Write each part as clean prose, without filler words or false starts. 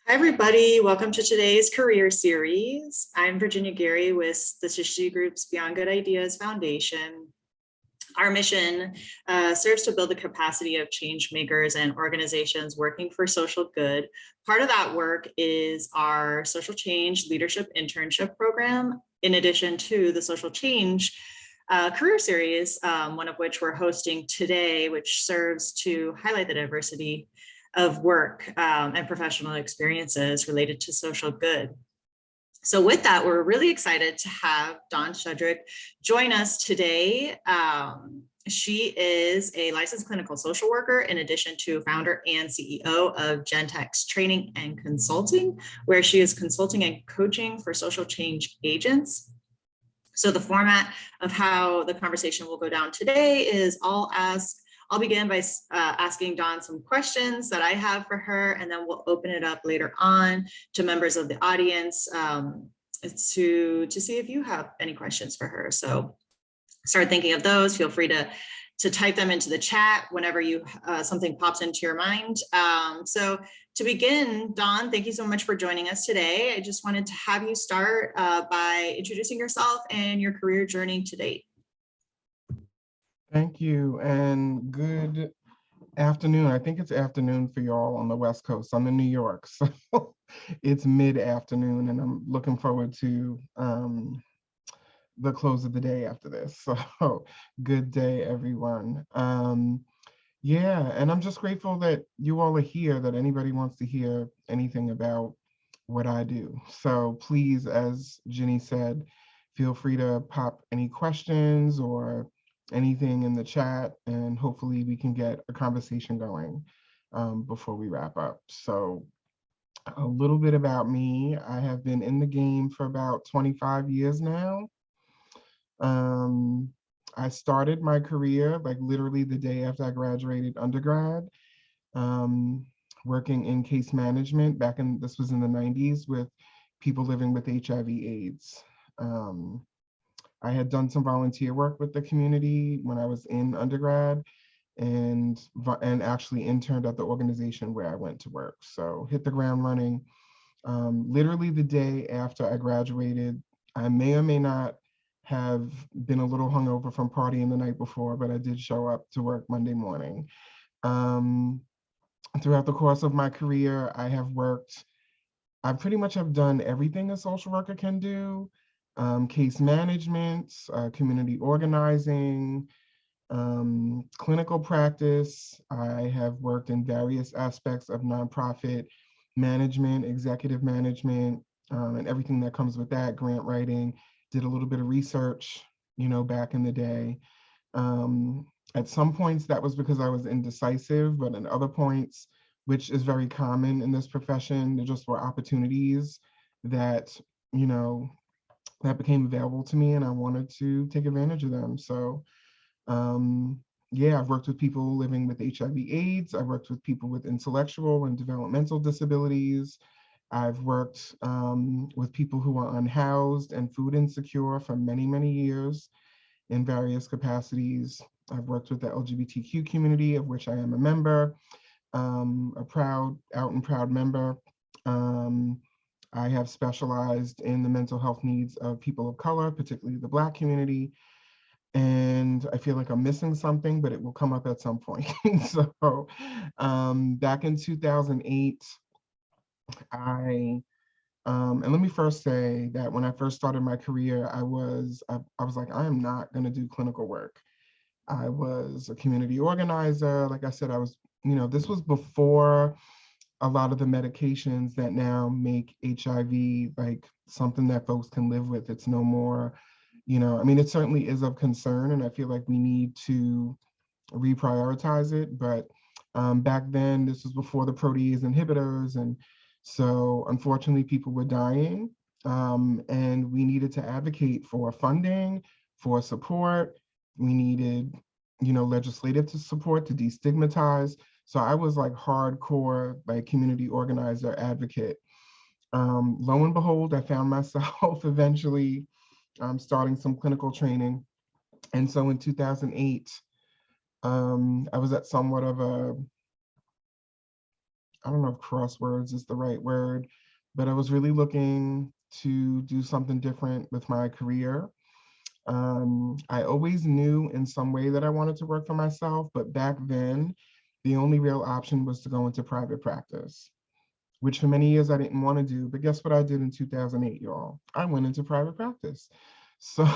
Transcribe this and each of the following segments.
Hi, everybody. Welcome to today's career series. I'm Virginia Gary with the Shishti Group's Beyond Good Ideas Foundation. Our mission serves to build the capacity of change makers and organizations working for social good. Part of that work is our social change leadership internship program, in addition to the social change career series, one of which we're hosting today, which serves to highlight the diversity of work and professional experiences related to social good. So with that, we're really excited to have Dawn Shedrick join us today. She is a licensed clinical social worker, in addition to founder and CEO of JenTex Training and Consulting, where she is consulting and coaching for social change agents. So the format of how the conversation will go down today is I'll begin by asking Dawn some questions that I have for her, and then we'll open it up later on to members of the audience to see if you have any questions for her. So start thinking of those. Feel free to type them into the chat whenever something pops into your mind. So to begin, Dawn, thank you so much for joining us today. I just wanted to have you start by introducing yourself and your career journey to date. Thank you, and good afternoon. I think it's afternoon for y'all on the West Coast. I'm in New York, so it's mid-afternoon, and I'm looking forward to the close of the day after this. So good day, everyone. Yeah, and I'm just grateful that you all are here, that anybody wants to hear anything about what I do. So please, as Jenny said, feel free to pop any questions or anything in the chat, and hopefully we can get a conversation going before we wrap up. So a little bit about me. I have been in the game for about 25 years now. I started my career like literally the day after I graduated undergrad, working in case management this was in the 90s with people living with HIV/AIDS. I had done some volunteer work with the community when I was in undergrad, and actually interned at the organization where I went to work. So hit the ground running. Literally the day after I graduated, I may or may not have been a little hungover from partying the night before, but I did show up to work Monday morning. Throughout the course of my career, I pretty much have done everything a social worker can do. Case management, community organizing, clinical practice. I have worked in various aspects of nonprofit management, executive management, and everything that comes with that, grant writing. Did a little bit of research, back in the day. At some points that was because I was indecisive, but at other points, which is very common in this profession, there just were opportunities that, that became available to me, and I wanted to take advantage of them. So yeah, I've worked with people living with HIV/AIDS. I've worked with people with intellectual and developmental disabilities. I've worked with people who are unhoused and food insecure for many, many years in various capacities. I've worked with the LGBTQ community, of which I am a member, a proud, out and proud member. I have specialized in the mental health needs of people of color, particularly the Black community. And I feel like I'm missing something, but it will come up at some point. So back in 2008, and let me first say that when I first started my career, I was like, I am not going to do clinical work. I was a community organizer. Like I said, this was before a lot of the medications that now make HIV like something that folks can live with. It's no more, it certainly is of concern, and I feel like we need to reprioritize it. But back then, this was before the protease inhibitors, and so unfortunately, people were dying, and we needed to advocate for funding, for support. We needed, legislative support to destigmatize. So I was like hardcore, like community organizer advocate. Lo and behold, I found myself eventually starting some clinical training. And so in 2008, I was at somewhat of I don't know if crosswords is the right word, but I was really looking to do something different with my career. I always knew in some way that I wanted to work for myself, but back then, the only real option was to go into private practice, which for many years I didn't want to do. But guess what I did in 2008, y'all? I went into private practice. So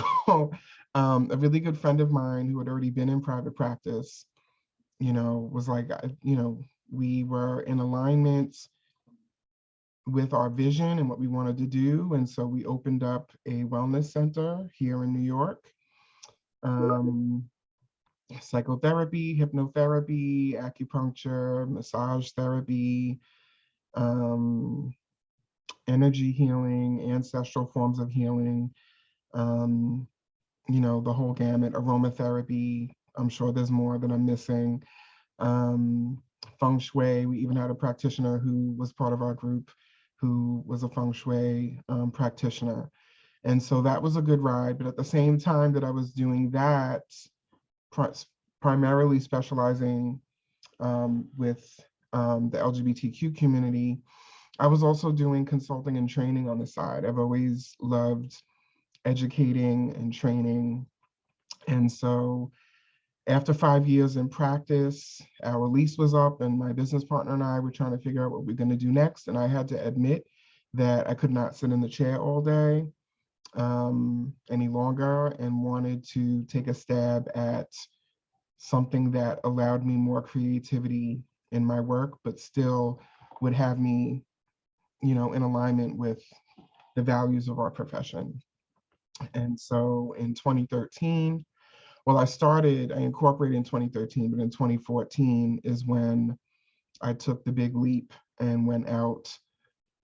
a really good friend of mine who had already been in private practice, was like, we were in alignment with our vision and what we wanted to do. And so we opened up a wellness center here in New York. Psychotherapy, hypnotherapy, acupuncture, massage therapy, energy healing, ancestral forms of healing, the whole gamut, aromatherapy. I'm sure there's more that I'm missing. Feng Shui, we even had a practitioner who was part of our group who was a Feng Shui practitioner. And so that was a good ride. But at the same time that I was doing that, primarily specializing with the LGBTQ community, I was also doing consulting and training on the side. I've always loved educating and training. And so after 5 years in practice, our lease was up and my business partner and I were trying to figure out what we're going to do next. And I had to admit that I could not sit in the chair all day any longer, and wanted to take a stab at something that allowed me more creativity in my work, but still would have me, in alignment with the values of our profession. And so in 2013, well, I incorporated in 2013, but in 2014 is when I took the big leap and went out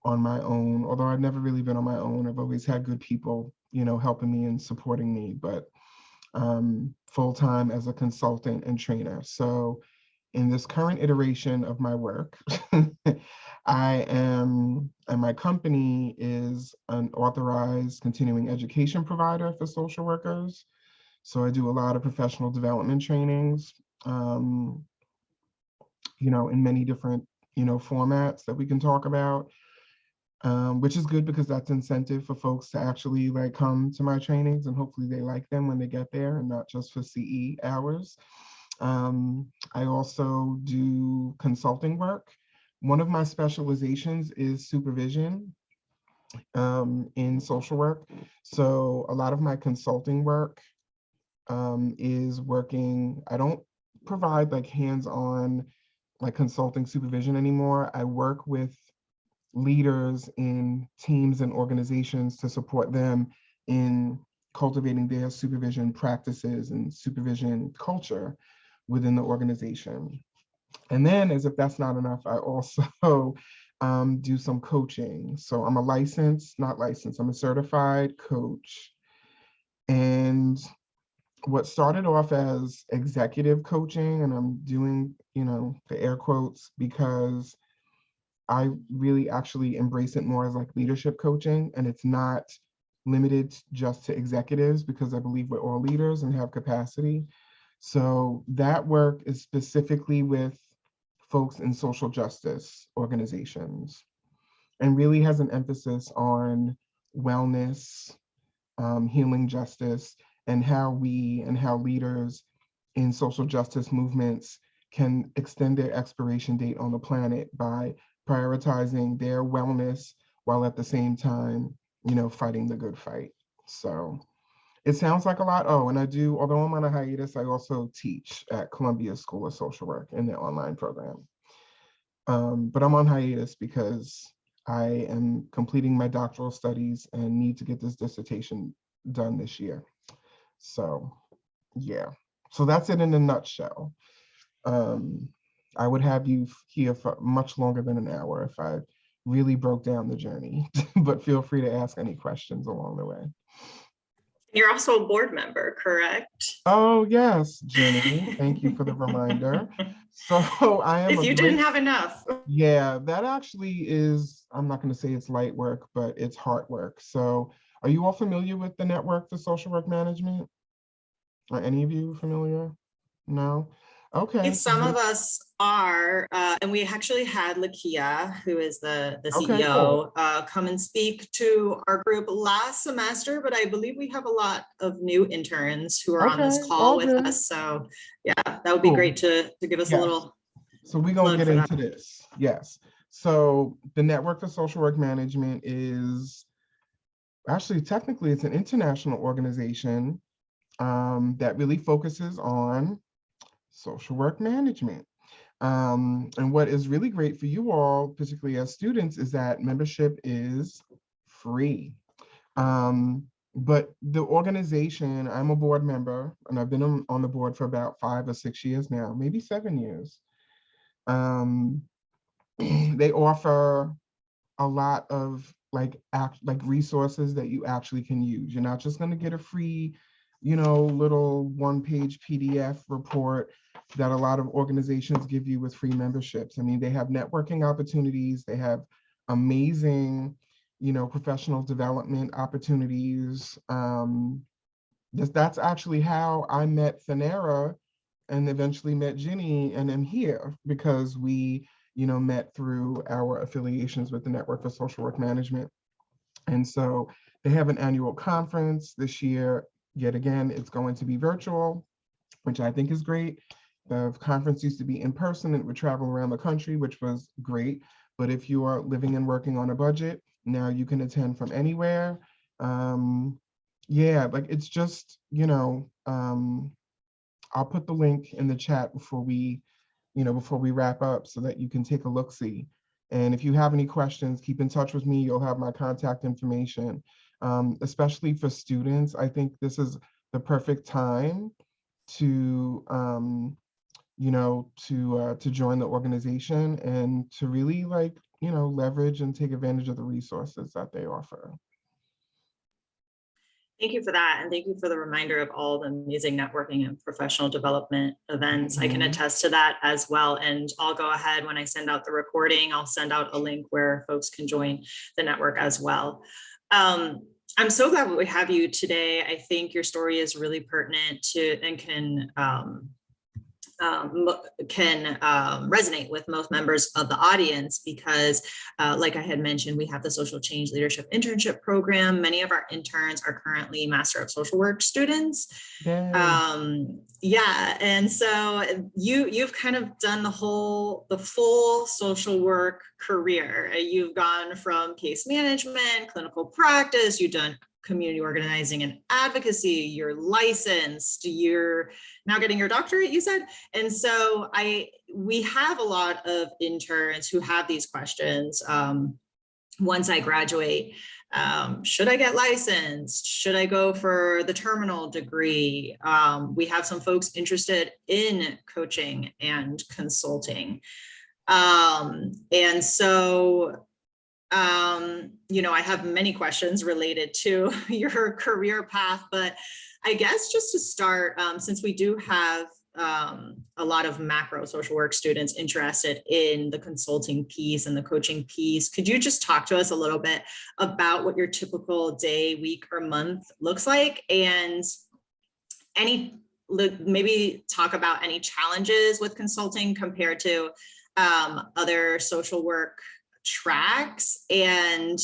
on my own. Although I've never really been on my own, I've always had good people, helping me and supporting me, but full-time as a consultant and trainer. So in this current iteration of my work, and my company is an authorized continuing education provider for social workers. So I do a lot of professional development trainings, in many different, formats that we can talk about, which is good because that's incentive for folks to actually come to my trainings, and hopefully they like them when they get there and not just for CE hours. I also do consulting work. One of my specializations is supervision in social work. So a lot of my consulting work is working. I don't provide hands-on consulting supervision anymore. I work with leaders in teams and organizations to support them in cultivating their supervision practices and supervision culture within the organization. And then, as if that's not enough, I also do some coaching. So I'm I'm a certified coach. And what started off as executive coaching, and I'm doing, the air quotes because I really actually embrace it more as leadership coaching, and it's not limited just to executives because I believe we're all leaders and have capacity. So that work is specifically with folks in social justice organizations and really has an emphasis on wellness, healing justice, and how leaders in social justice movements can extend their expiration date on the planet by prioritizing their wellness while at the same time, fighting the good fight. So it sounds like a lot. Oh, and although I'm on a hiatus, I also teach at Columbia School of Social Work in their online program. But I'm on hiatus because I am completing my doctoral studies and need to get this dissertation done this year. So yeah, so that's it in a nutshell. I would have you here for much longer than an hour if I really broke down the journey, but feel free to ask any questions along the way. You're also a board member, correct? Oh yes, Jenny, thank you for the reminder. So I am if you didn't have enough. Yeah, that actually is, I'm not going to say it's light work, but it's hard work. So are you all familiar with the Network for Social Work Management? Are any of you familiar? No? Okay. So Some of us are, and we actually had Lakia, who is the okay, cool. CEO, come and speak to our group last semester, but I believe we have a lot of new interns who are on this Okay, call all with good. us. So yeah, that would be Cool. great to give us a Yes. little So we're gonna plug get for that. into this. Yes. So the Network for Social Work Management is actually technically it's an international organization that really focuses on social work management. And what is really great for you all, particularly as students, is that membership is free. But the organization, I'm a board member, and I've been on the board for about 5 or 6 years now, maybe 7 years. Um, they offer a lot of like resources that you actually can use. You're not just going to get a free, little one-page PDF report that a lot of organizations give you with free memberships. I mean, they have networking opportunities, they have amazing, professional development opportunities. That's actually how I met Thanera and eventually met Jenny and am here because we, met through our affiliations with the Network for Social Work Management. And so they have an annual conference this year. Yet again, it's going to be virtual, which I think is great. The conference used to be in person and it would travel around the country, which was great. But if you are living and working on a budget, now you can attend from anywhere. Yeah, like it's just, I'll put the link in the chat before we wrap up so that you can take a look-see. And if you have any questions, keep in touch with me. You'll have my contact information. Especially for students, I think this is the perfect time to, to join the organization and to really leverage and take advantage of the resources that they offer. Thank you for that. And thank you for the reminder of all the amazing networking and professional development events. I can attest to that as well. And I'll go ahead when I send out the recording, I'll send out a link where folks can join the network as well. I'm so glad that we have you today. I think your story is really pertinent to and can resonate with most members of the audience because like I had mentioned, we have the Social Change Leadership Internship Program. Many of our interns are currently Master of Social Work students. Yeah, and so you've kind of done the full social work career. You've gone from case management, clinical practice, you've done community organizing and advocacy, you're licensed, you're now getting your doctorate, you said. And so we have a lot of interns who have these questions. Once I graduate, should I get licensed? Should I go for the terminal degree? We have some folks interested in coaching and consulting. And so I have many questions related to your career path, but I guess just to start, since we do have a lot of macro social work students interested in the consulting piece and the coaching piece, could you just talk to us a little bit about what your typical day, week, or month looks like, and maybe talk about any challenges with consulting compared to other social work tracks, and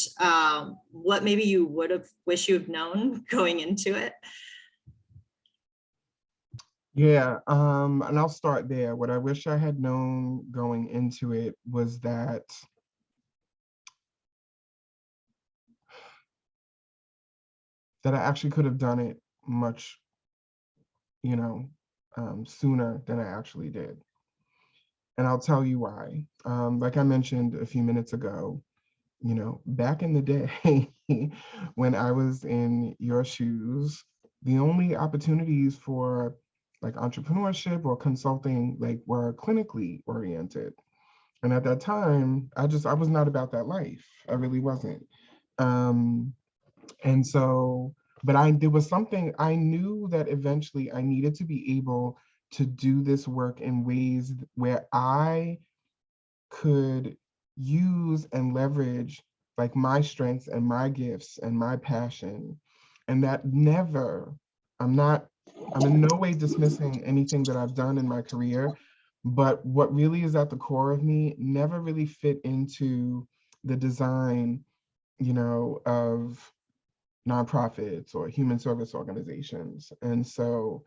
what maybe you would have wished you have known going into it? Yeah, and I'll start there. What I wish I had known going into it was that I actually could have done it much, sooner than I actually did. And I'll tell you why. Like I mentioned a few minutes ago, back in the day when I was in your shoes, the only opportunities for like entrepreneurship or consulting were clinically oriented. And at that time, I was not about that life. I really wasn't. And so, but there was something I knew that eventually I needed to be able to do this work in ways where I could use and leverage like my strengths and my gifts and my passion. And that never, I'm not I'm in no way dismissing anything that I've done in my career, but what really is at the core of me never really fit into the design, of nonprofits or human service organizations. And so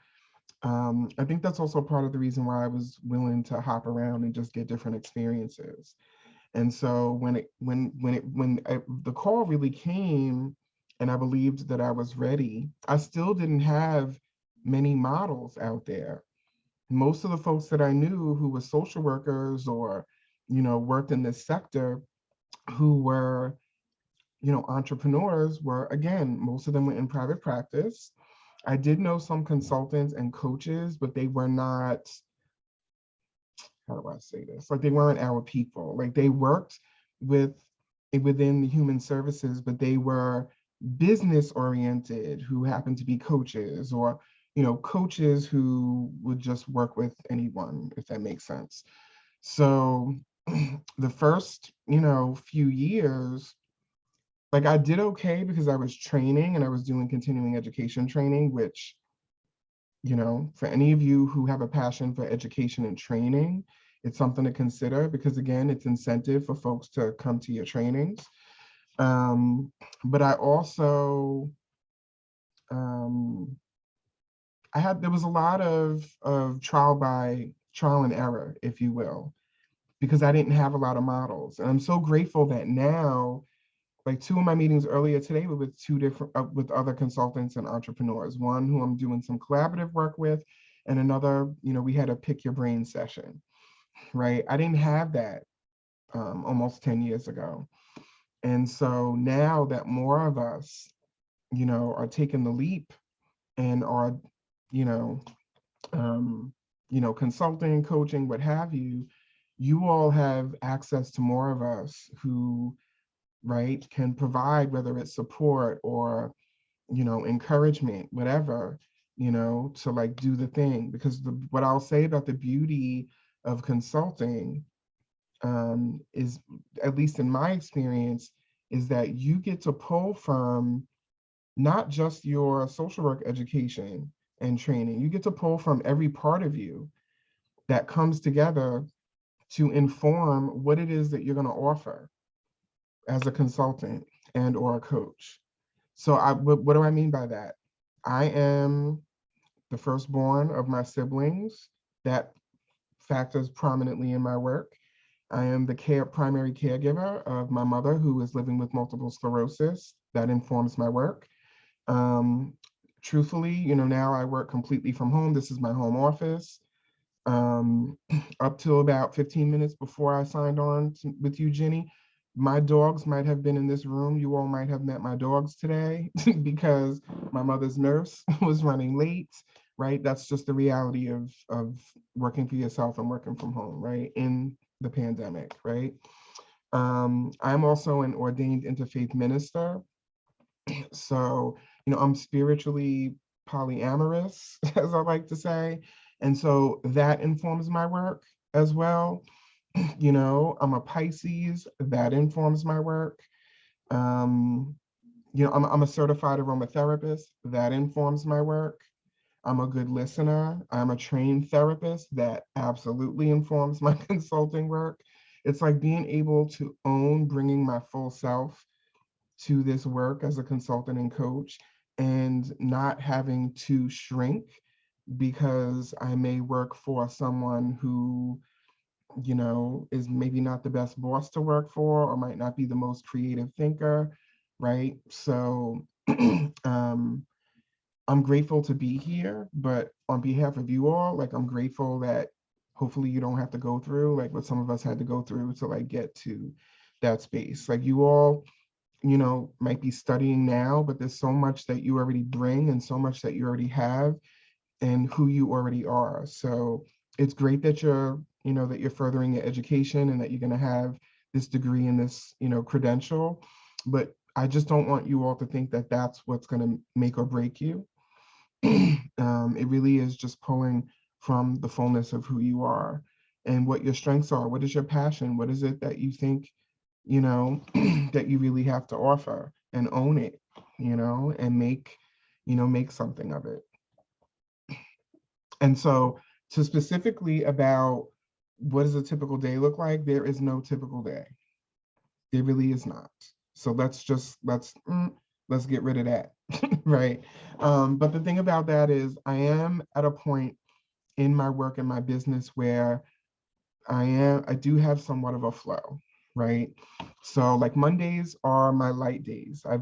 I think that's also part of the reason why I was willing to hop around and just get different experiences. And so when the call really came and I believed that I was ready, I still didn't have many models out there. Most of the folks that I knew who were social workers or, worked in this sector, who were, entrepreneurs, were, again, most of them were in private practice. I did know some consultants and coaches, but they were not, how do I say this? Like, they weren't our people. Like, they worked with within the human services, but they were business oriented, who happened to be coaches, or coaches who would just work with anyone, if that makes sense. So the first few years, like, I did okay because I was training and I was doing continuing education training, which, for any of you who have a passion for education and training, it's something to consider, because again, it's incentive for folks to come to your trainings. But I also, there was a lot of trial and error, if you will, because I didn't have a lot of models. And I'm so grateful that now, like, two of my meetings earlier today were with two different, with other consultants and entrepreneurs, one who I'm doing some collaborative work with, and another, we had a pick your brain session, right? I didn't have that almost 10 years ago. And so now that more of us, are taking the leap and are, you know, consulting, coaching, what have you, you all have access to more of us who, right, can provide, whether it's support or, encouragement, whatever, to like do the thing. Because what I'll say about the beauty of consulting is, at least in my experience, is that you get to pull from not just your social work education and training, you get to pull from every part of you that comes together to inform what it is that you're going to offer as a consultant and or a coach. So what do I mean by that? I am the firstborn of my siblings. That factors prominently in my work. I am the primary caregiver of my mother, who is living with multiple sclerosis. That informs my work. Um, Truthfully, now I work completely from home. This is my home office. Up till about 15 minutes before I signed on with you, Jenny, my dogs might have been in this room. You all might have met my dogs today because my mother's nurse was running late, right? That's just the reality of working for yourself and working from home, right? In the pandemic, right? I'm also an ordained interfaith minister. So, I'm spiritually polyamorous, as I like to say. And so that informs my work as well. I'm a Pisces, that informs my work. Um, I'm a certified aromatherapist, that informs my work. I'm a good listener. I'm a trained therapist, that absolutely informs my consulting work. It's like being able to own bringing my full self to this work as a consultant and coach, and not having to shrink because I may work for someone who, is maybe not the best boss to work for, or might not be the most creative thinker, right? So I'm grateful to be here, but on behalf of you all, like, I'm grateful that hopefully you don't have to go through like what some of us had to go through to like get to that space. Like, you all, might be studying now, but there's so much that you already bring and so much that you already have and who you already are. So it's great that you're furthering your education and that you're going to have this degree and this, credential. But I just don't want you all to think that that's what's going to make or break you. It really is just pulling from the fullness of who you are and what your strengths are. What is your passion? What is it that you think, that you really have to offer, and own it, and make something of it. And so to specifically about what does a typical day look like, there is no typical day. There really is not. So let's get rid of that, right? But the thing about that is I am at a point in my work and my business where I do have somewhat of a flow, right? So like Mondays are my light days. I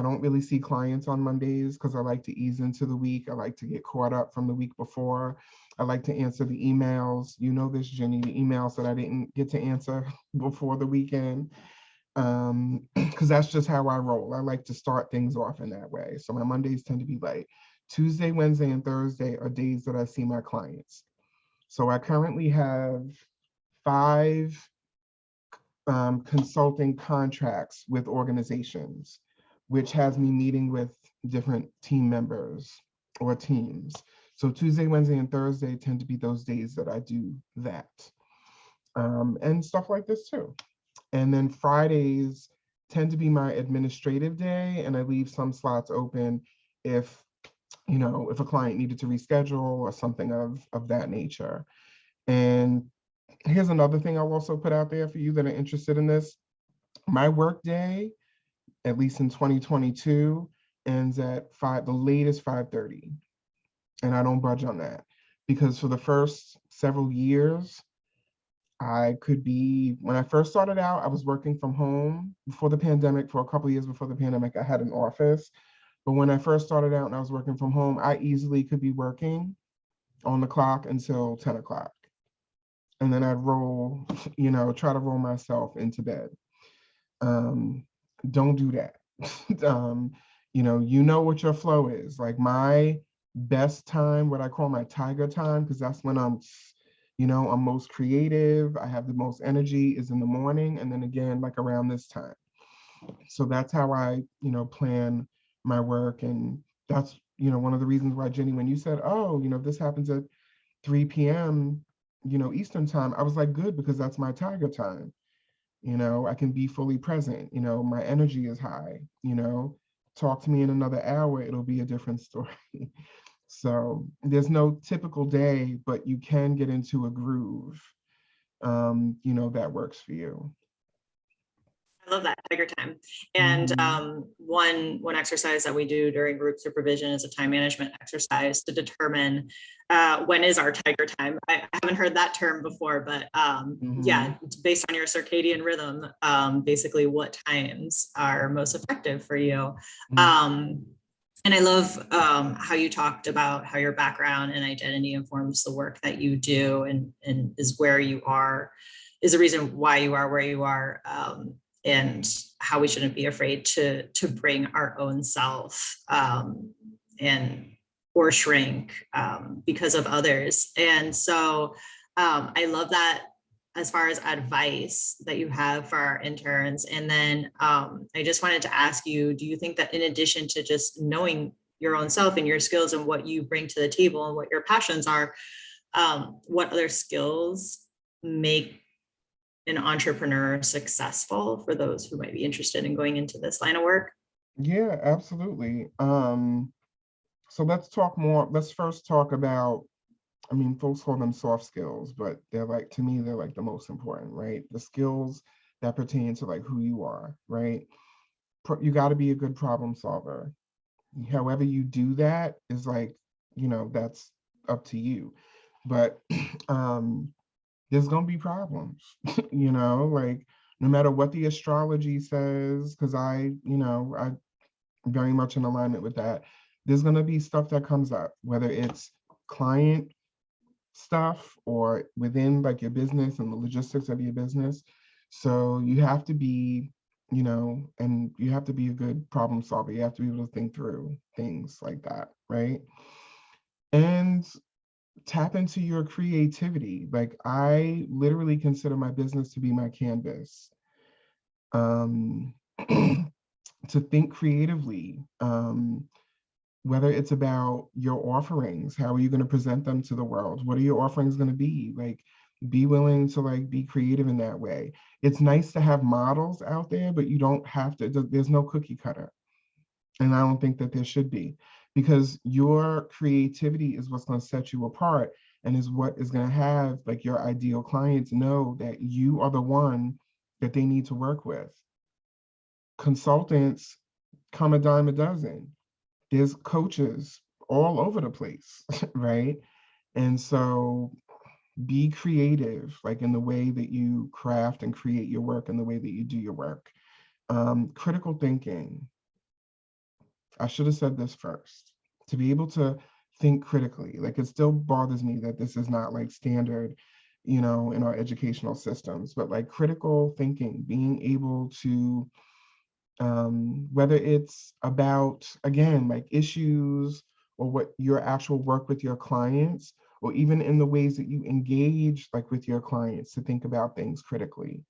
don't really see clients on Mondays because I like to ease into the week. I like to get caught up from the week before. I like to answer the emails. You know this, Jenny, the emails that I didn't get to answer before the weekend. Because that's just how I roll. I like to start things off in that way. So my Mondays tend to be light. Tuesday, Wednesday, and Thursday are days that I see my clients. So I currently have 5 consulting contracts with organizations, which has me meeting with different team members or teams. So Tuesday, Wednesday, and Thursday tend to be those days that I do that. And stuff like this too. And then Fridays tend to be my administrative day, and I leave some slots open if, if a client needed to reschedule or something of that nature. And here's another thing I'll also put out there for you that are interested in this. My work day, at least in 2022, ends at the latest 5:30. And I don't budge on that because for the first several years, when I first started out, I was working from home before the pandemic. For a couple of years before the pandemic, I had an office. But when I first started out and I was working from home, I easily could be working on the clock until 10 o'clock. And then I'd try to roll myself into bed. Don't do that. You know what your flow is. Like my best time, what I call my tiger time, because that's when I'm most creative, I have the most energy, is in the morning, and then again, like around this time. So that's how I, plan my work. And that's, one of the reasons why, Jenny, when you said, oh, this happens at 3 p.m., Eastern time, I was like, good, because that's my tiger time. I can be fully present, my energy is high, talk to me in another hour, it'll be a different story. So there's no typical day, but you can get into a groove, that works for you. I love that, tiger time. And one exercise that we do during group supervision is a time management exercise to determine when is our tiger time. I haven't heard that term before, but yeah, based on your circadian rhythm, basically what times are most effective for you. And I love how you talked about how your background and identity informs the work that you do and is where you are, is the reason why you are where you are. And how we shouldn't be afraid to bring our own self or shrink because of others. And so I love that as far as advice that you have for our interns. And then I just wanted to ask you, do you think that in addition to just knowing your own self and your skills and what you bring to the table and what your passions are, what other skills make an entrepreneur successful for those who might be interested in going into this line of work? Yeah, absolutely. So let's first talk about, folks call them soft skills, but they're like, to me, they're like the most important, right? The skills that pertain to like who you are, right? You got to be a good problem solver. However you do that is like, that's up to you. But there's going to be problems, like no matter what the astrology says, because I'm very much in alignment with that. There's going to be stuff that comes up, whether it's client stuff or within like your business and the logistics of your business. So you have to be, and you have to be a good problem solver. You have to be able to think through things like that, right? And tap into your creativity. Like I literally consider my business to be my canvas. To think creatively, whether it's about your offerings, how are you going to present them to the world? What are your offerings going to be? Like, be willing to like be creative in that way. It's nice to have models out there, but you don't have to, there's no cookie cutter. And I don't think that there should be. because your creativity is what's going to set you apart and is what is going to have like your ideal clients know that you are the one that they need to work with. Consultants come a dime a dozen. There's coaches all over the place, right? And so be creative, like in the way that you craft and create your work and the way that you do your work. Critical thinking. I should have said this first. To be able to think critically, like it still bothers me that this is not like standard, in our educational systems, but like critical thinking, being able to, whether it's about, again, like issues or what your actual work with your clients, or even in the ways that you engage like with your clients to think about things critically,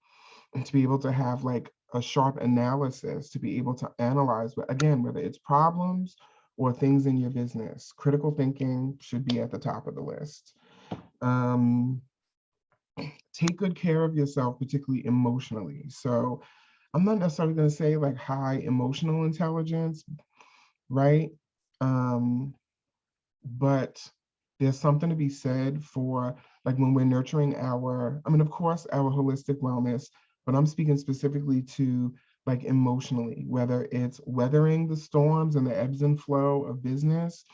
and to be able to have like a sharp analysis, to be able to analyze, but again, whether it's problems or things in your business, critical thinking should be at the top of the list. Take good care of yourself, particularly emotionally. So I'm not necessarily going to say like high emotional intelligence, right? But there's something to be said for like when we're nurturing of course, our holistic wellness, but I'm speaking specifically to like emotionally, whether it's weathering the storms and the ebbs and flow of business,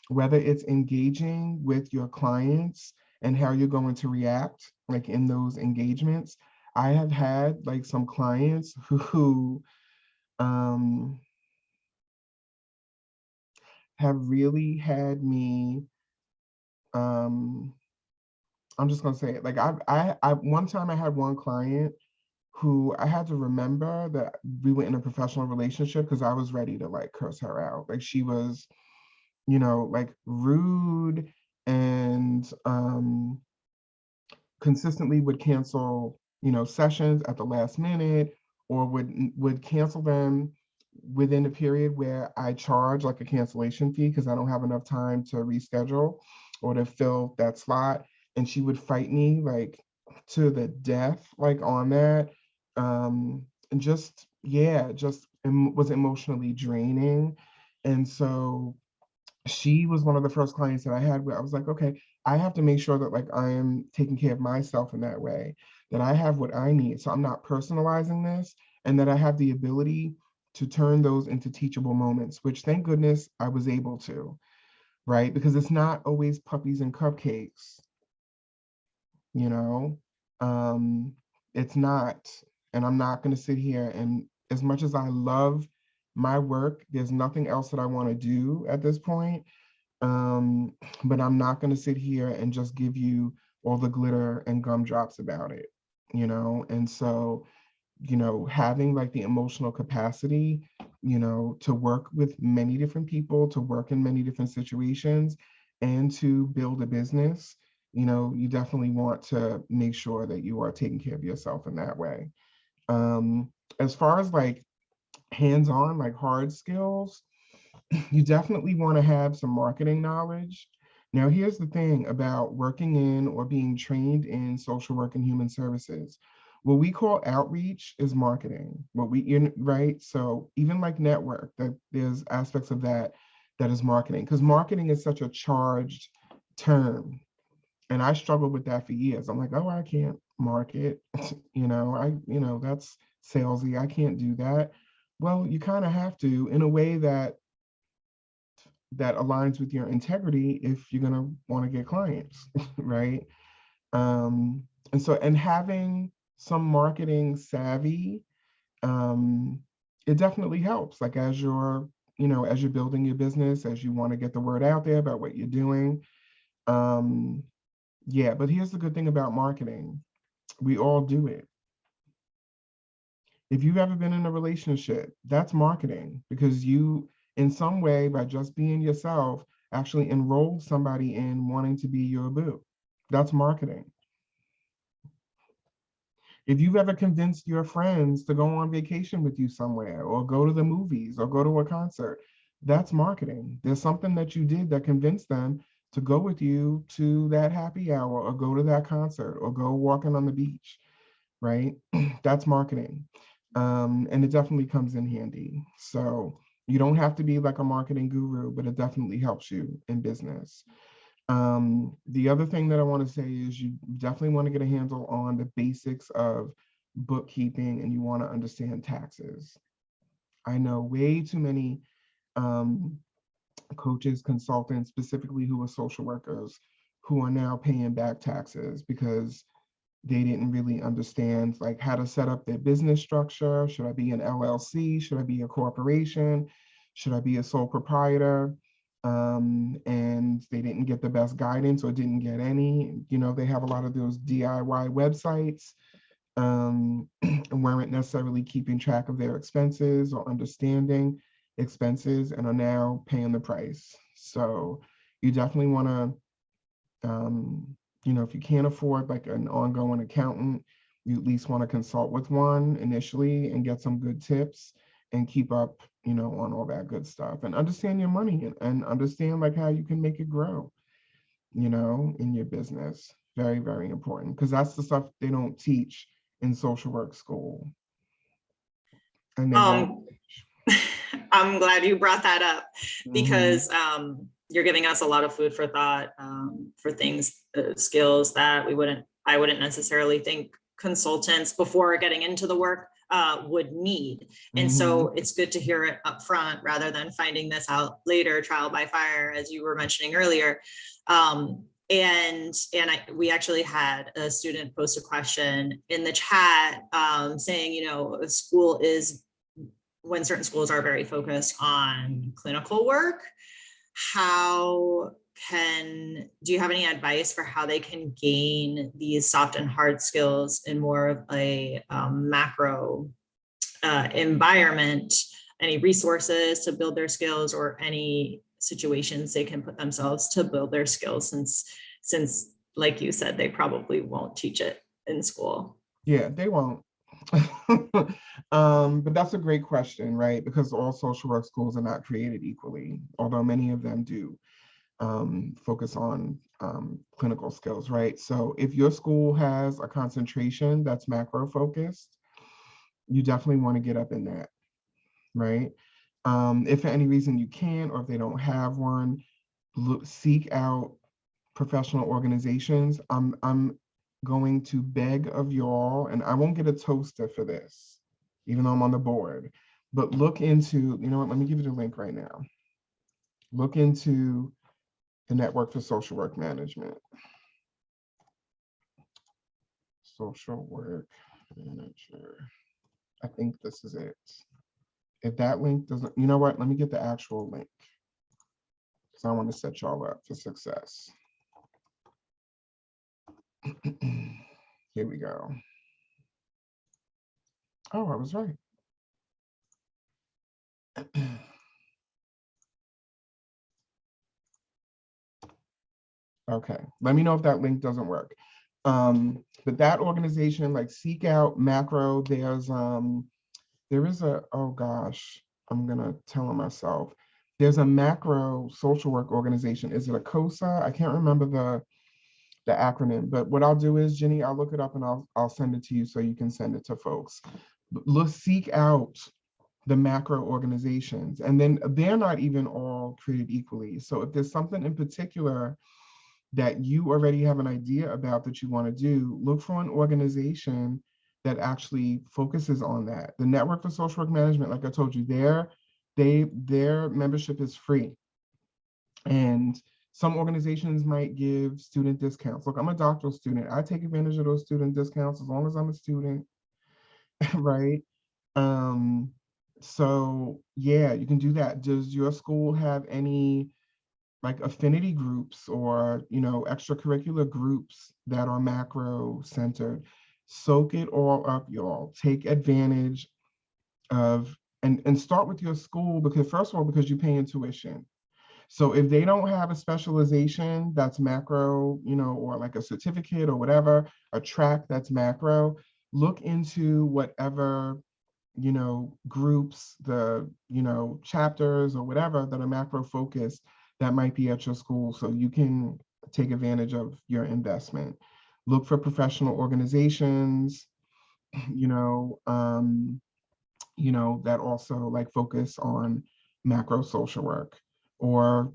whether it's engaging with your clients and how you're going to react like in those engagements. I have had like some clients who have really had me, I'm just gonna say it. Like I one time I had one client who I had to remember that we were in a professional relationship because I was ready to like curse her out. Like she was, like rude and consistently would cancel, sessions at the last minute, or would cancel them within a period where I charge like a cancellation fee because I don't have enough time to reschedule or to fill that slot. And she would fight me like to the death, like on that. And just, yeah, just was emotionally draining. And so she was one of the first clients that I had where I was like, okay, I have to make sure that like I am taking care of myself in that way, that I have what I need. So I'm not personalizing this, and that I have the ability to turn those into teachable moments, which thank goodness I was able to, right? Because it's not always puppies and cupcakes, you know? It's not. And I'm not going to sit here and, as much as I love my work, there's nothing else that I want to do at this point. But I'm not going to sit here and just give you all the glitter and gumdrops about it, And so, having like the emotional capacity, to work with many different people, to work in many different situations, and to build a business, you definitely want to make sure that you are taking care of yourself in that way. As far as like hands-on, like hard skills, you definitely want to have some marketing knowledge. Now, here's the thing about working in or being trained in social work and human services. What we call outreach is marketing. Right? So even like network, that there's aspects of that is marketing, because marketing is such a charged term. And I struggled with that for years. I'm like, oh, I can't market, that's salesy. I can't do that. Well, you kind of have to, in a way that aligns with your integrity if you're going to want to get clients, right? And having some marketing savvy, it definitely helps. Like as you're building your business, as you want to get the word out there about what you're doing. Yeah, but here's the good thing about marketing. We all do it. If you've ever been in a relationship, that's marketing, because you, in some way, by just being yourself, actually enroll somebody in wanting to be your boo. That's marketing. If you've ever convinced your friends to go on vacation with you somewhere, or go to the movies, or go to a concert, that's marketing. There's something that you did that convinced them to go with you to that happy hour, or go to that concert, or go walking on the beach, right? That's marketing. And it definitely comes in handy. So You don't have to be like a marketing guru, but it definitely helps you in business. The other thing that I want to say is you definitely want to get a handle on the basics of bookkeeping, and you want to understand taxes. I know way too many coaches, consultants, specifically who are social workers, who are now paying back taxes because they didn't really understand like how to set up their business structure. Should I be an LLC? Should I be a corporation? Should I be a sole proprietor? And they didn't get the best guidance or didn't get any. You know, they have a lot of those DIY websites, weren't necessarily keeping track of their expenses or understanding expenses, and are now paying the price. So you definitely want to, you know, if you can't afford like an ongoing accountant, you at least want to consult with one initially and get some good tips and keep up, you know, on all that good stuff, and understand your money and understand like how you can make it grow, you know, in your business. Very, very important, because that's the stuff they don't teach in social work school. And they won't. Um, I'm glad you brought that up, because you're giving us a lot of food for thought, for things, skills that I wouldn't necessarily think consultants before getting into the work would need. And so it's good to hear it up front rather than finding this out later, trial by fire, as you were mentioning earlier. We actually had a student post a question in the chat saying, you know, when certain schools are very focused on clinical work, do you have any advice for how they can gain these soft and hard skills in more of a macro environment? Any resources to build their skills, or any situations they can put themselves to build their skills, since like you said, they probably won't teach it in school? Yeah, they won't. But that's a great question, right? Because all social work schools are not created equally, although many of them do focus on clinical skills, right? So if your school has a concentration that's macro focused, you definitely want to get up in that, right? If for any reason you can't, or if they don't have one, seek out professional organizations. I'm going to beg of y'all, and I won't get a toaster for this, even though I'm on the board, but look into, you know what, let me give you the link right now. Look into the Network for Social Work Management. Social Work Manager. I think this is it. If that link doesn't, you know what, let me get the actual link, because I want to set y'all up for success. Here we go. Oh, I was right. Okay, let me know if that link doesn't work. But that organization, like, seek out Macro. There is a, oh gosh, I'm gonna tell on myself. There's a Macro social work organization. Is it a COSA? I can't remember the acronym, but what I'll do is, Jenny, I'll look it up and I'll send it to you so you can send it to folks. Seek out the macro organizations, and then they're not even all created equally. So if there's something in particular that you already have an idea about that you want to do, look for an organization that actually focuses on that. The Network for Social Work Management, like I told you, their membership is free. And some organizations might give student discounts. Look, I'm a doctoral student. I take advantage of those student discounts as long as I'm a student, right? So yeah, you can do that. Does your school have any like affinity groups or, you know, extracurricular groups that are macro centered? Soak it all up, y'all. Take advantage of, and start with your school, because first of all, because you pay tuition. So if they don't have a specialization that's macro, you know, or like a certificate or whatever, a track that's macro, look into whatever, you know, groups, the, you know, chapters or whatever that are macro focused that might be at your school, so you can take advantage of your investment. Look for professional organizations, you know, that also like focus on macro social work, or,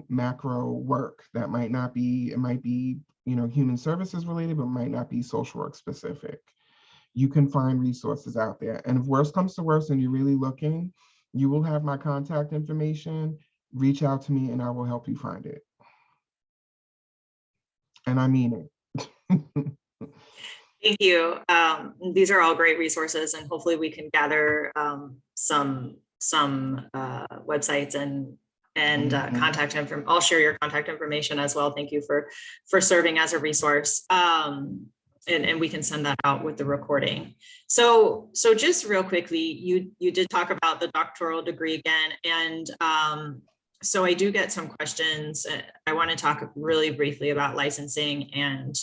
macro work. That might not be, it might be, human services related, but might not be social work specific. You can find resources out there. And if worse comes to worse and you're really looking, you will have my contact information. Reach out to me and I will help you find it. And I mean it. Thank you. These are all great resources, and hopefully we can gather some websites and contact info. I'll share your contact information as well. Thank you for serving as a resource. And we can send that out with the recording. So just real quickly, you did talk about the doctoral degree again, and so I do get some questions. I want to talk really briefly about licensing and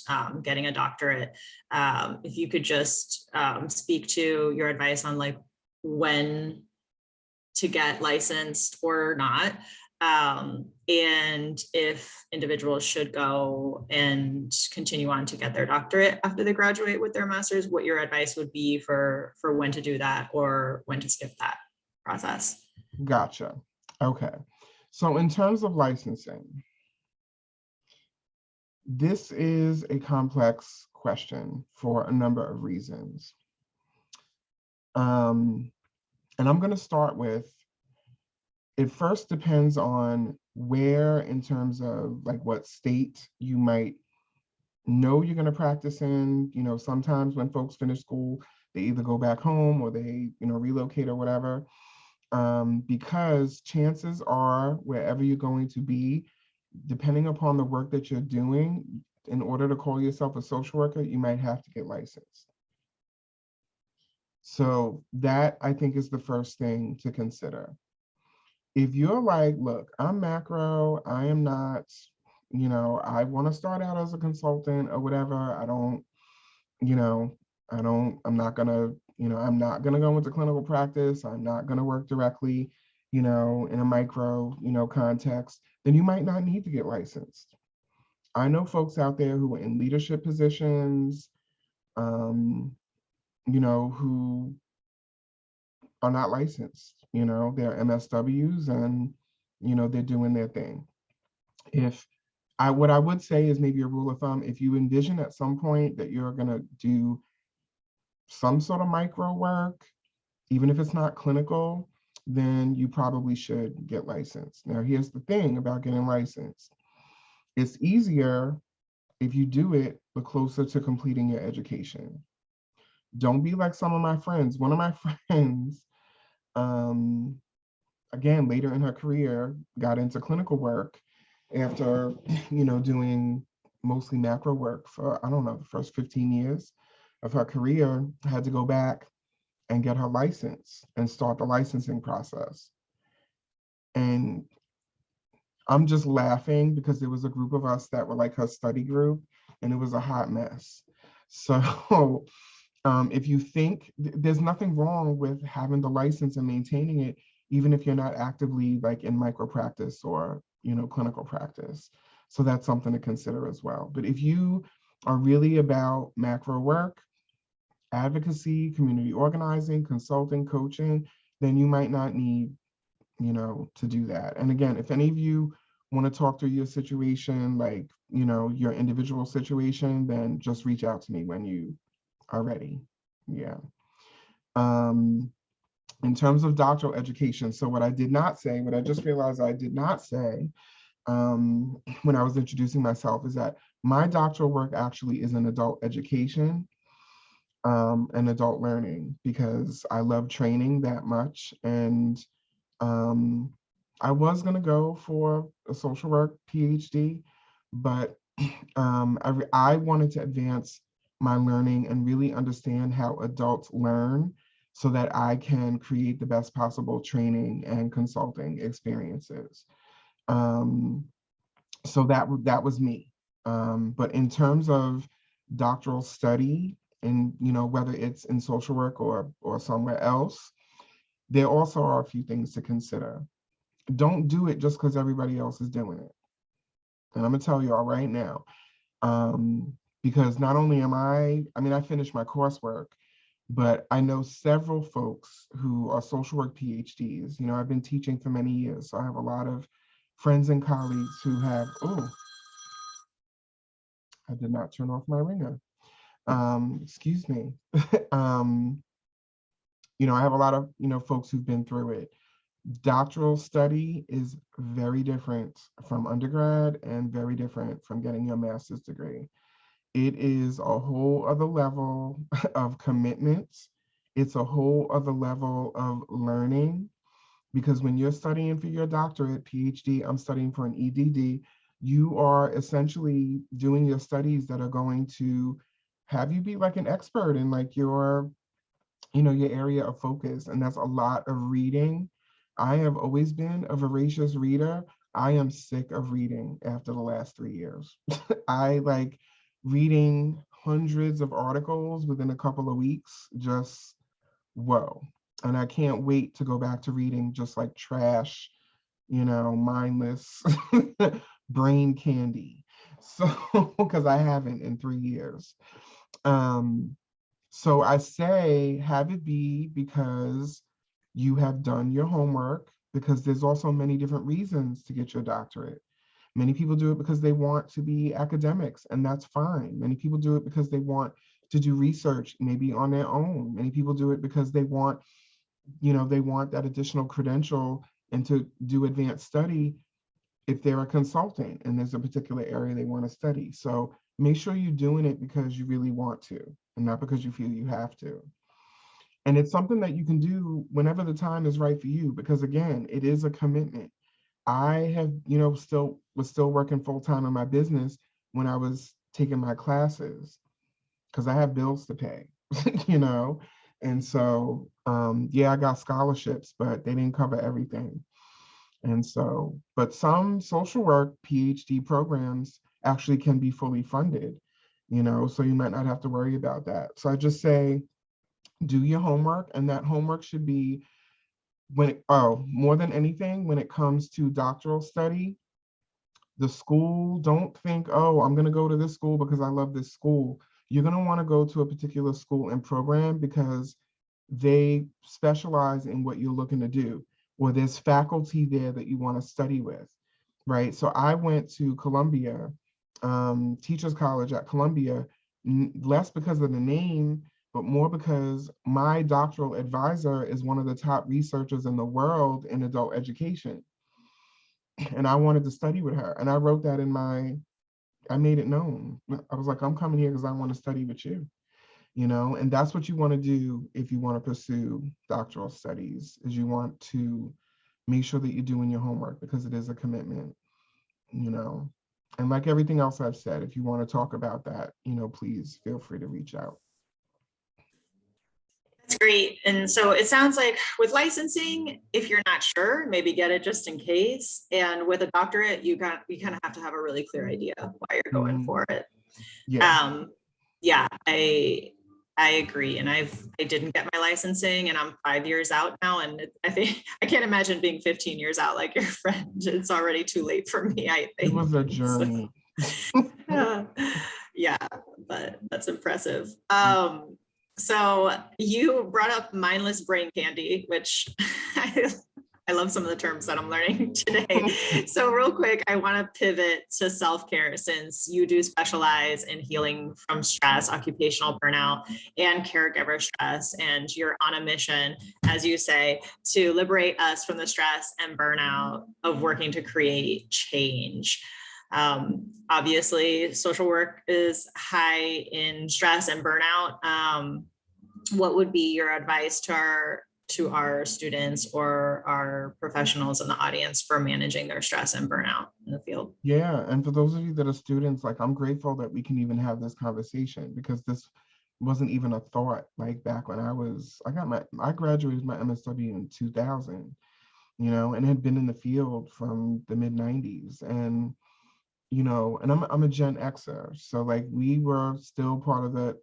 getting a doctorate. If you could just speak to your advice on like when to get licensed or not, and if individuals should go and continue on to get their doctorate after they graduate with their master's, what your advice would be for when to do that or when to skip that process. Gotcha. Okay. So in terms of licensing, this is a complex question for a number of reasons. And I'm going to start with, it first depends on where, in terms of like what state you might know you're going to practice in. Sometimes when folks finish school, they either go back home or they, relocate or whatever. Because chances are, wherever you're going to be, depending upon the work that you're doing, in order to call yourself a social worker, you might have to get licensed. So that, I think, is the first thing to consider. If you're like, look, I'm macro, I am not, I want to start out as a consultant or whatever, I'm not gonna go into clinical practice. I'm not gonna work directly, in a micro, context, then you might not need to get licensed. I know folks out there who are in leadership positions, who are not licensed, they're MSWs and, they're doing their thing. What I would say is maybe a rule of thumb, if you envision at some point that you're gonna do some sort of micro work, even if it's not clinical, then you probably should get licensed. Now, here's the thing about getting licensed. It's easier if you do it the closer to completing your education. Don't be like some of my friends. One of my friends, again, later in her career, got into clinical work after, doing mostly macro work for, I don't know, the first 15 years of her career, had to go back and get her license and start the licensing process. And I'm just laughing because there was a group of us that were like her study group, and it was a hot mess. So if you think, there's nothing wrong with having the license and maintaining it, even if you're not actively like in micro practice or, clinical practice. So that's something to consider as well. But if you are really about macro work, advocacy, community organizing, consulting, coaching, then you might not need, to do that. And again, if any of you want to talk through your situation, like, your individual situation, then just reach out to me when you are ready. Yeah. In terms of doctoral education, so what I did not say, what I just realized I did not say when I was introducing myself, is that my doctoral work actually is in adult education and adult learning, because I love training that much. And I was going to go for a social work PhD, but I wanted to advance my learning and really understand how adults learn so that I can create the best possible training and consulting experiences. So that was me. But in terms of doctoral study, and whether it's in social work or somewhere else, there also are a few things to consider. Don't do it just because everybody else is doing it. And I'm gonna tell you all right now, because not only I finished my coursework, But I know several folks who are social work PhDs. You know, I've been teaching for many years, so I have a lot of friends and colleagues who have, oh, I did not turn off my ringer. Excuse me. um, you know, I have a lot of, you know, folks who've been through it. Doctoral study is very different from undergrad and very different from getting your master's degree. It is a whole other level of commitment. It's a whole other level of learning, because when you're studying for your doctorate, PhD, I'm studying for an EDD, you are essentially doing your studies that are going to have you be like an expert in like your, you know, your area of focus. And that's a lot of reading. I have always been a voracious reader. I am sick of reading after the last 3 years. I like reading hundreds of articles within a couple of weeks, just whoa. And I can't wait to go back to reading just like trash, you know, mindless brain candy. So, because I haven't in 3 years. So I say have it be because you have done your homework, because there's also many different reasons to get your doctorate. Many people do it because they want to be academics, and that's fine. Many people do it because they want to do research, maybe on their own. Many people do it because they want, you know, they want that additional credential and to do advanced study if they're a consultant and there's a particular area they want to study. So make sure you're doing it because you really want to and not because you feel you have to. And it's something that you can do whenever the time is right for you, because again, it is a commitment. I have, you know, was still working full time in my business when I was taking my classes, because I have bills to pay, you know? And so, yeah, I got scholarships, but they didn't cover everything. And so, but some social work PhD programs actually can be fully funded, you know, so you might not have to worry about that. So I just say, do your homework, and that homework should be more than anything, when it comes to doctoral study, the school, don't think, oh, I'm going to go to this school because I love this school. You're going to want to go to a particular school and program because they specialize in what you're looking to do, or there's faculty there that you want to study with, right? So I went to Columbia, Teachers College at Columbia, less because of the name, but more because my doctoral advisor is one of the top researchers in the world in adult education. And I wanted to study with her. And I wrote that I made it known. I was like, I'm coming here because I want to study with you, you know? And that's what you want to do if you want to pursue doctoral studies, is you want to make sure that you're doing your homework, because it is a commitment, you know? And like everything else I've said, if you want to talk about that, you know, please feel free to reach out. That's great. And so it sounds like with licensing, if you're not sure, maybe get it just in case. And with a doctorate, you kind of have to have a really clear idea why you're going for it. Yeah. Yeah, I agree. And I didn't get my licensing, and I'm 5 years out now. And I think I can't imagine being 15 years out like your friend. It's already too late for me, I think. It was a journey. So, yeah, but that's impressive. So you brought up mindless brain candy, which I love some of the terms that I'm learning today. So real quick, I want to pivot to self-care, since you do specialize in healing from stress, occupational burnout, and caregiver stress. And you're on a mission, as you say, to liberate us from the stress and burnout of working to create change. Obviously, social work is high in stress and burnout. What would be your advice to our students or our professionals in the audience for managing their stress and burnout in the field? Yeah, and for those of you that are students, like, I'm grateful that we can even have this conversation, because this wasn't even a thought like back when I graduated my MSW in 2000, you know, and had been in the field from the mid 90s. And you know, and I'm a Gen Xer, so like we were still part of the,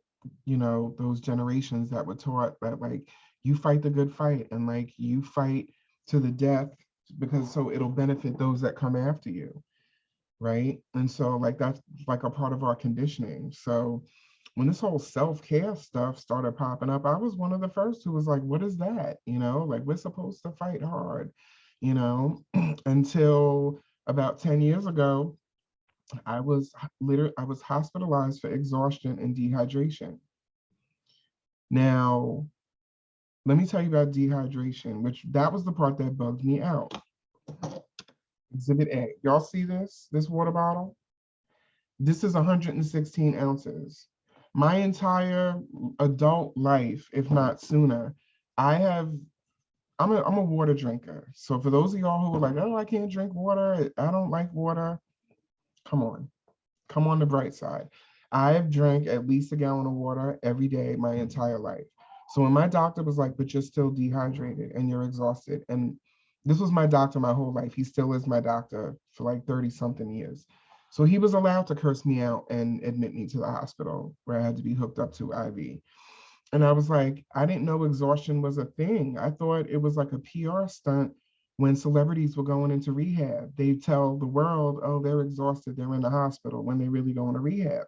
you know, those generations that were taught that like you fight the good fight, and like you fight to the death, because so it'll benefit those that come after you, right? And so like that's like a part of our conditioning. So when this whole self-care stuff started popping up, I was one of the first who was like, what is that? Like, we're supposed to fight hard, until about 10 years ago, I was hospitalized for exhaustion and dehydration. Now, let me tell you about dehydration, which that was the part that bugged me out. Exhibit A. Y'all see this water bottle? This is 116 ounces. My entire adult life, if not sooner, I'm a water drinker. So for those of y'all who are like, oh, I can't drink water, I don't like water, come on the bright side. I've drank at least a gallon of water every day my entire life. So when my doctor was like, but you're still dehydrated and you're exhausted, and this was my doctor my whole life. He still is my doctor for like 30 something years. So he was allowed to curse me out and admit me to the hospital where I had to be hooked up to IV. And I was like, I didn't know exhaustion was a thing. I thought it was like a PR stunt when celebrities were going into rehab. They tell the world, oh, they're exhausted, they're in the hospital, when they really go into rehab.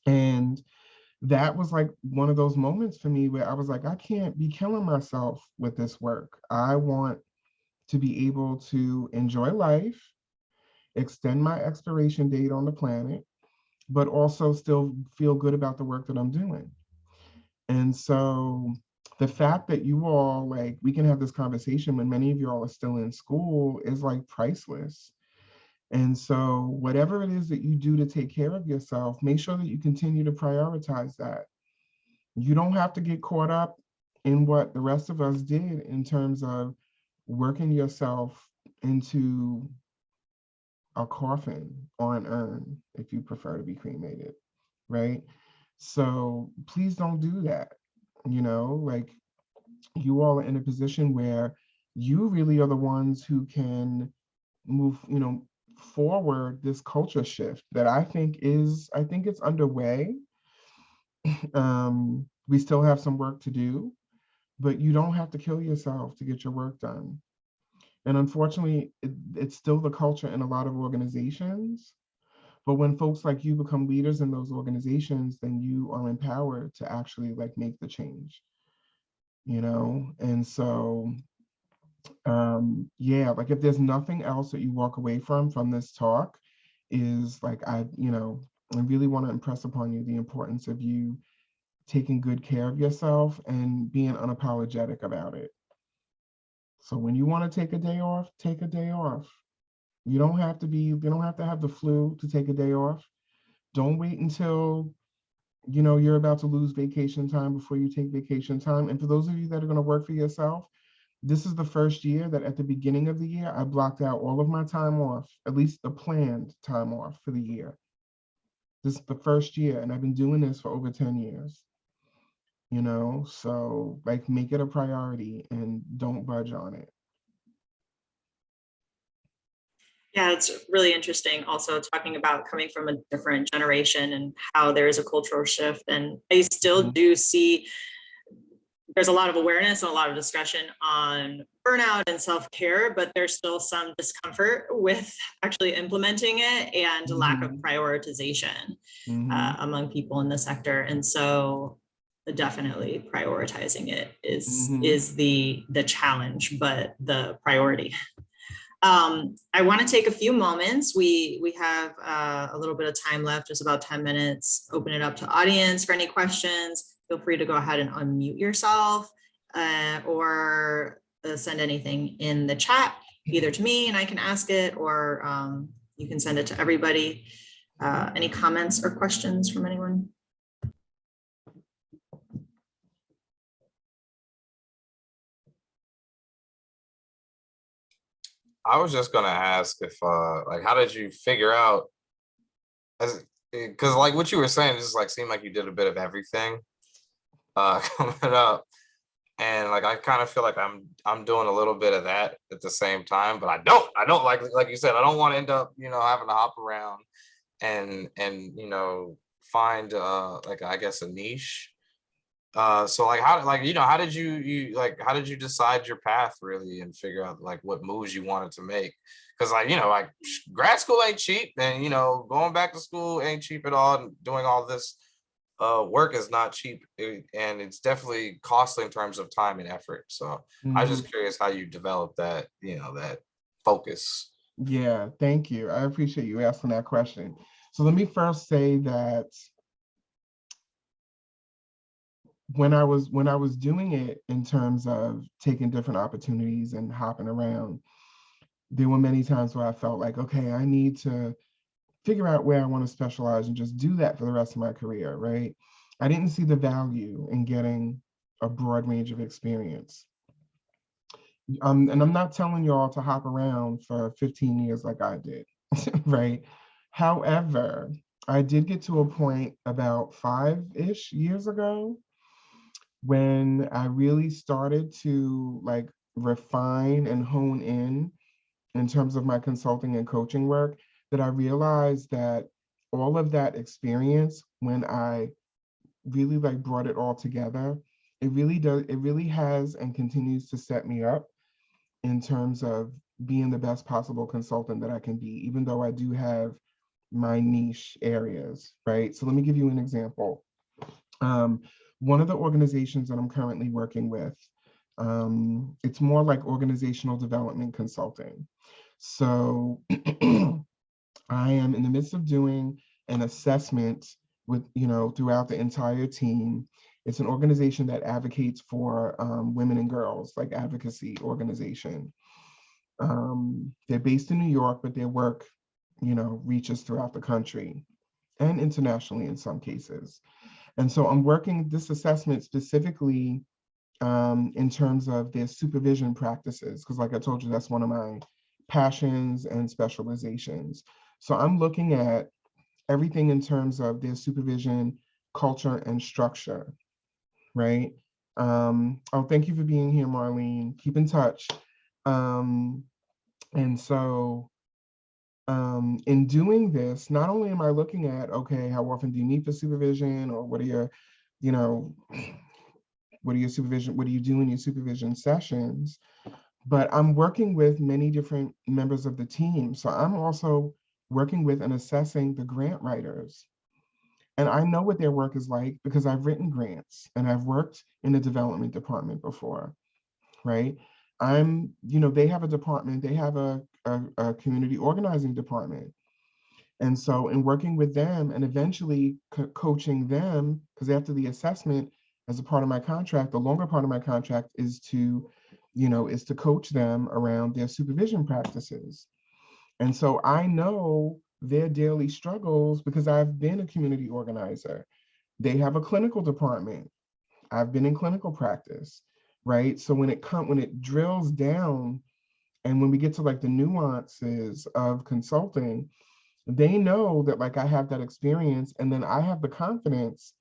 And that was like one of those moments for me where I was like, I can't be killing myself with this work. I want to be able to enjoy life, extend my expiration date on the planet, but also still feel good about the work that I'm doing. And so the fact that you all, like, we can have this conversation when many of you all are still in school is like priceless. And so whatever it is that you do to take care of yourself, make sure that you continue to prioritize that. You don't have to get caught up in what the rest of us did in terms of working yourself into a coffin or an urn, if you prefer to be cremated, right? So please don't do that. Like, you all are in a position where you really are the ones who can move, forward this culture shift that I think it's underway. We still have some work to do, but you don't have to kill yourself to get your work done. And unfortunately, it's still the culture in a lot of organizations. But when folks like you become leaders in those organizations, then you are empowered to actually like make the change, And so, yeah, like if there's nothing else that you walk away from this talk, is like, I really want to impress upon you the importance of you taking good care of yourself and being unapologetic about it. So when you want to take a day off, take a day off. You don't have to have the flu to take a day off. Don't wait until, you're about to lose vacation time before you take vacation time. And for those of you that are going to work for yourself, this is the first year that at the beginning of the year, I blocked out all of my time off, at least the planned time off for the year. This is the first year, and I've been doing this for over 10 years. So like, make it a priority and don't budge on it. Yeah, it's really interesting also talking about coming from a different generation and how there is a cultural shift. And I still do see there's a lot of awareness and a lot of discussion on burnout and self-care, but there's still some discomfort with actually implementing it and lack of prioritization among people in the sector. And so definitely prioritizing it is the challenge, but the priority. I want to take a few moments. We have a little bit of time left, just about 10 minutes. Open it up to audience for any questions. Feel free to go ahead and unmute yourself or send anything in the chat, either to me and I can ask it, or you can send it to everybody. Any comments or questions from anyone? I was just gonna ask if like, how did you figure out, because like what you were saying just like seemed like you did a bit of everything coming up, and like I kind of feel like I'm doing a little bit of that at the same time, but I don't like you said, I don't want to end up having to hop around and find like, I guess, a niche. So like, how did you decide your path really and figure out like what moves you wanted to make? Because like grad school ain't cheap, and going back to school ain't cheap at all, and doing all this work is not cheap, and it's definitely costly in terms of time and effort. So I was Mhm. just curious how you develop that, that focus. Yeah, thank you. I appreciate you asking that question. So let me first say that when I was doing it in terms of taking different opportunities and hopping around, there were many times where I felt like, okay, I need to figure out where I want to specialize and just do that for the rest of my career, right? I didn't see the value in getting a broad range of experience. And I'm not telling y'all to hop around for 15 years like I did, right? However, I did get to a point about 5-ish years ago when I really started to like refine and hone in terms of my consulting and coaching work, that I realized that all of that experience, when I really like brought it all together, it really has and continues to set me up in terms of being the best possible consultant that I can be, even though I do have my niche areas, right? So let me give you an example. Um, one of the organizations that I'm currently working with, it's more like organizational development consulting. So I am in the midst of doing an assessment with, throughout the entire team. It's an organization that advocates for women and girls, like advocacy organization. They're based in New York, but their work, reaches throughout the country and internationally in some cases. And so I'm working this assessment specifically in terms of their supervision practices, because like I told you, that's one of my passions and specializations. So I'm looking at everything in terms of their supervision, culture, and structure, right? Oh, thank you for being here, Marlene. Keep in touch. Um, and so in doing this, not only am I looking at, okay, how often do you meet for supervision, or what are your, you know, what do you do in your supervision sessions? But I'm working with many different members of the team. So I'm also working with and assessing the grant writers. And I know what their work is like because I've written grants and I've worked in the development department before, right? They have a department, they have a community organizing department. And so in working with them and eventually coaching them, because after the assessment, as a part of my contract, the longer part of my contract is to coach them around their supervision practices. And so I know their daily struggles because I've been a community organizer. They have a clinical department. I've been in clinical practice, right? So when it drills down and when we get to like the nuances of consulting, they know that like I have that experience, and then I have the confidence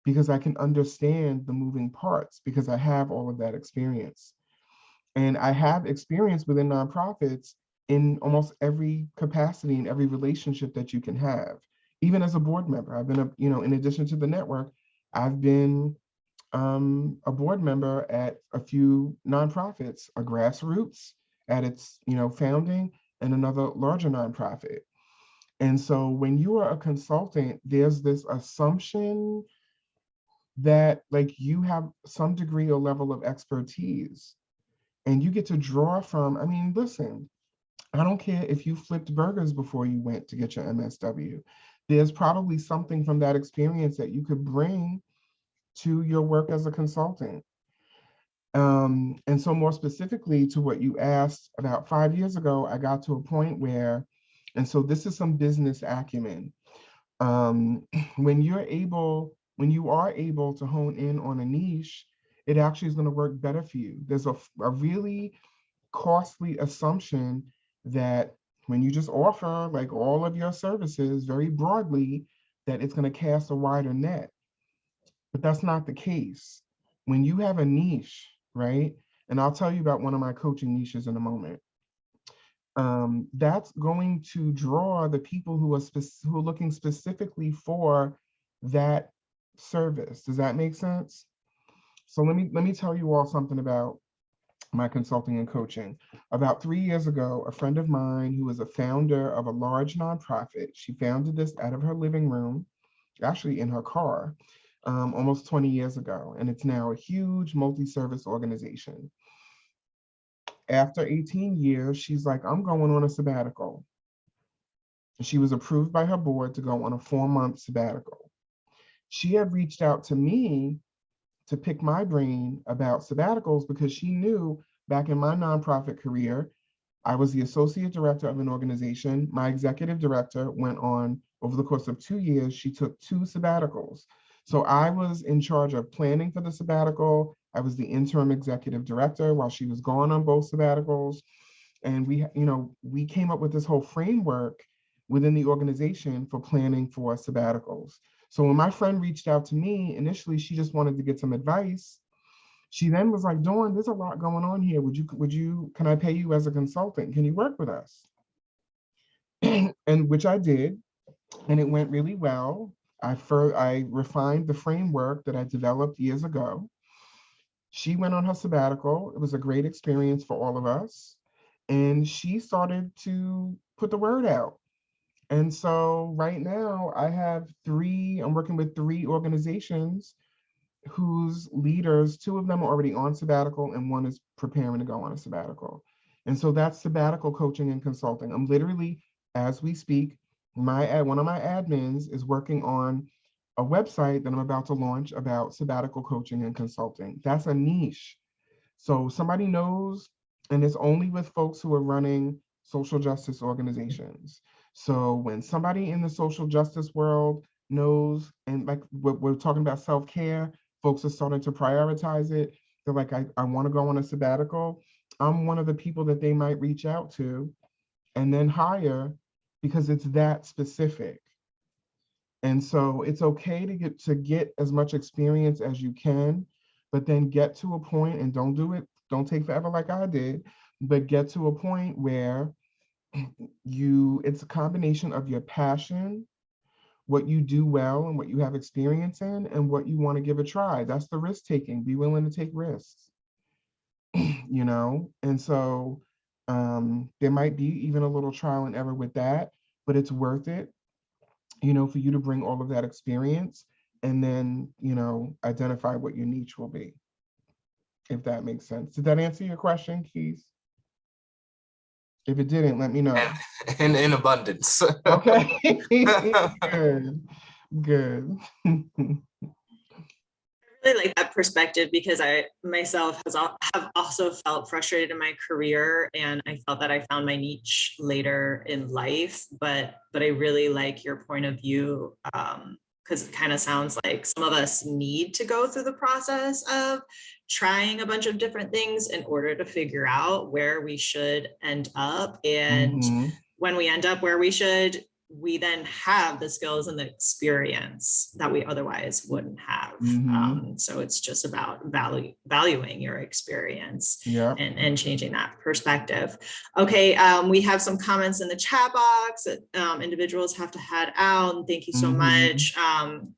because I can understand the moving parts because I have all of that experience. And I have experience within nonprofits in almost every capacity and every relationship that you can have. Even as a board member, I've been in addition to the network, I've been a board member at a few nonprofits, a grassroots at its founding, and another larger nonprofit. And so when you are a consultant, there's this assumption that like you have some degree or level of expertise and you get to draw from, I mean, listen, I don't care if you flipped burgers before you went to get your MSW. There's probably something from that experience that you could bring to your work as a consultant. And so more specifically to what you asked, about 5 years ago, I got to a point where, and so this is some business acumen. Um, when you are able to hone in on a niche, it actually is going to work better for you. There's a really costly assumption that when you just offer like all of your services very broadly, that it's going to cast a wider net. But that's not the case. When you have a niche, right? And I'll tell you about one of my coaching niches in a moment. That's going to draw the people who are looking specifically for that service. Does that make sense? So let me tell you all something about my consulting and coaching. About 3 years ago, a friend of mine who is a founder of a large nonprofit, she founded this out of her living room, actually in her car. almost 20 years ago, and it's now a huge multi-service organization. After 18 years, she's like, I'm going on a sabbatical. And she was approved by her board to go on a 4-month sabbatical. She had reached out to me to pick my brain about sabbaticals because she knew back in my nonprofit career, I was the associate director of an organization. My executive director went on, over the course of 2 years, she took 2 sabbaticals. So I was in charge of planning for the sabbatical. I was the interim executive director while she was gone on both sabbaticals. And we came up with this whole framework within the organization for planning for sabbaticals. So when my friend reached out to me, initially, she just wanted to get some advice. She then was like, Dawn, there's a lot going on here. Can I pay you as a consultant? Can you work with us? And which I did, and it went really well. I refined the framework that I developed years ago. She went on her sabbatical. It was a great experience for all of us. And she started to put the word out. And so right now I'm working with 3 organizations whose leaders, 2 of them are already on sabbatical and 1 is preparing to go on a sabbatical. And so that's sabbatical coaching and consulting. I'm literally, as we speak, one of my admins is working on a website that I'm about to launch about sabbatical coaching and consulting. That's a niche. So somebody knows, and it's only with folks who are running social justice organizations. So when somebody in the social justice world knows, and like we're talking about self-care, folks are starting to prioritize it. They're like, I want to go on a sabbatical. I'm one of the people that they might reach out to and then hire because it's that specific. And so it's okay to get as much experience as you can, but then get to a point, and don't take forever like I did, but get to a point where it's a combination of your passion, what you do well and what you have experience in, and what you want to give a try. That's the risk taking. Be willing to take risks, And so there might be even a little trial and error with that, but it's worth it, for you to bring all of that experience and then, identify what your niche will be, if that makes sense. Did that answer your question, Keith? If it didn't, let me know. And in abundance. Okay. Good. I really like that perspective because I myself have also felt frustrated in my career, and I felt that I found my niche later in life. But I really like your point of view, because it kind of sounds like some of us need to go through the process of trying a bunch of different things in order to figure out where we should end up. And when we end up where we should, we then have the skills and the experience that we otherwise wouldn't have. So it's just about valuing your experience and changing that perspective. Okay, we have some comments in the chat box that individuals have to head out. And thank you so much.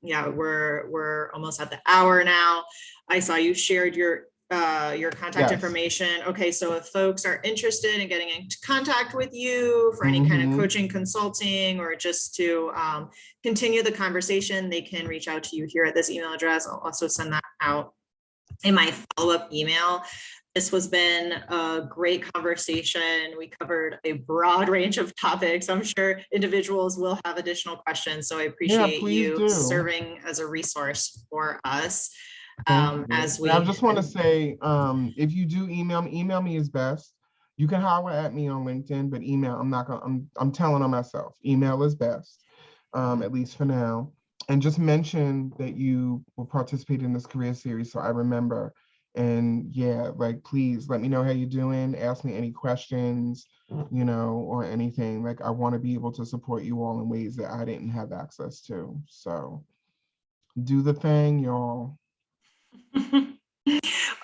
Yeah, we're almost at the hour now. I saw you shared your contact information. Okay, so if folks are interested in getting into contact with you for any kind of coaching, consulting, or just to continue the conversation, they can reach out to you here at this email address. I'll also send that out in my follow-up email. This has been a great conversation. We covered a broad range of topics. I'm sure individuals will have additional questions, so I appreciate you serving as a resource for us. I just want to say, if you do email me is best. You can holler at me on LinkedIn, but email, I'm telling on myself. Email is best, at least for now. And just mention that you will participate in this career series so I remember. And yeah, please let me know how you're doing. Ask me any questions, or anything. I want to be able to support you all in ways that I didn't have access to. So do the thing, y'all.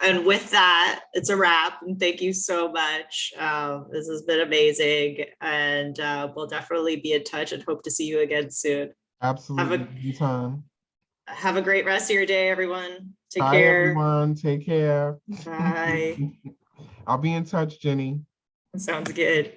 And with that, it's a wrap. And thank you so much. This has been amazing. And we'll definitely be in touch and hope to see you again soon. Absolutely. Have a great rest of your day, everyone. Take care. Bye, everyone. Take care. Bye. I'll be in touch, Jenny. Sounds good.